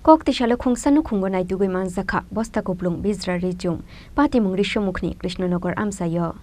Koktishala khungsanu khungonai dugui manzakha bosta koplung bizra rijum pati mungri shomukni Krishnanagar amsayo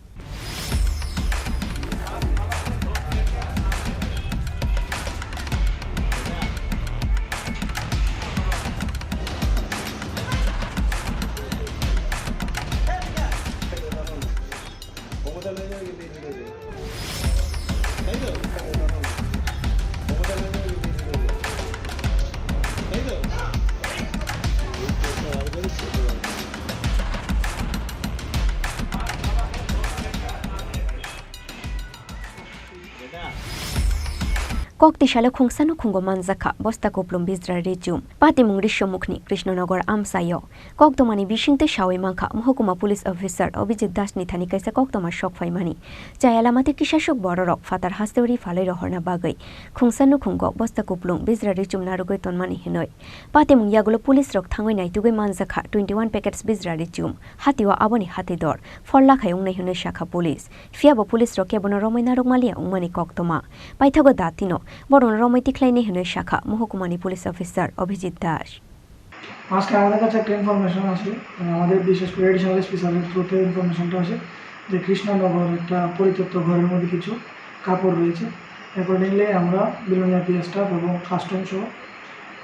Koktishala khungsanu khungo manzakha bosta koplum bizra rijum pati mungri shomukni Krishnanagar amsayo koktomani bishingte shawi mangkha mahukuma police officer Abhijit Das ni thani kaisa koktoma shok faimani jayalamate kishashok bororok fatar hasteuri falai rohorna bagai khungsanu khungo bosta koplum bizra rijum narugoi tonmani hinoi pati mungyagulo police rok thangoi naitugoi manzakha 21 packets bizra rijum hatiwa aboni hatidor forla khayung nei hinoi shakha police fiabo police rok kebono romaina rokmalia ungmani koktoma paithago datino বরণ রমৈতি ক্লাইনে হেনে শাখা মহকুমানি police officer Abhijit Das আজকে আমাদের কাছে একটা information আছে আমাদের বিশেষ করে এডিশনাল স্পেশালের থ্রুতে ইনফরমেশনটা আছে যে কৃষ্ণনগর একটা পরিত্যক্ত ঘরের মধ্যে কিছু কাপড় রয়েছে অ্যাকর্ডিংলি আমরা বিলোনিয়া পিএস স্টাফ এবং কাস্টম সহ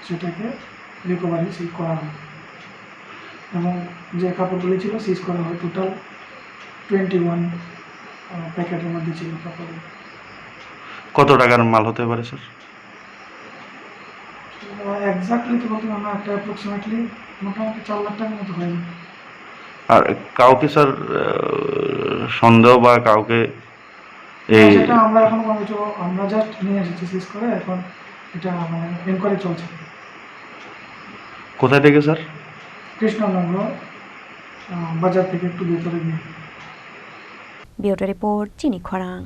সেটাকে রিকভারি সিজ করা হয় এবং যে কাপড়গুলি ছিল সিজ করা হয় টোটাল 21 প্যাকেটের মধ্যে ছিল কাপড়। কত টাকার মাল হতে পারে স্যার? এক্স্যাক্টলি তো বলতে আমরা একটা অ্যাপ্রক্সিমেটলি মোটামুটি 4 লাখ টাকার মতো হয়। আর কাউকে স্যার সন্দেহ বা কাউকে এই সেটা আমরা এখন কিছু আমরা জাস্ট নিয়ে এসেছি সিজ করে এখন এটা মানে ইনকোয়ারি চলছে। কোথা থেকে স্যার? কৃষ্ণনগর বাজার থেকে একটু ভেতরে গিয়ে। ব্যুরো রিপোর্ট চিনি খরাং।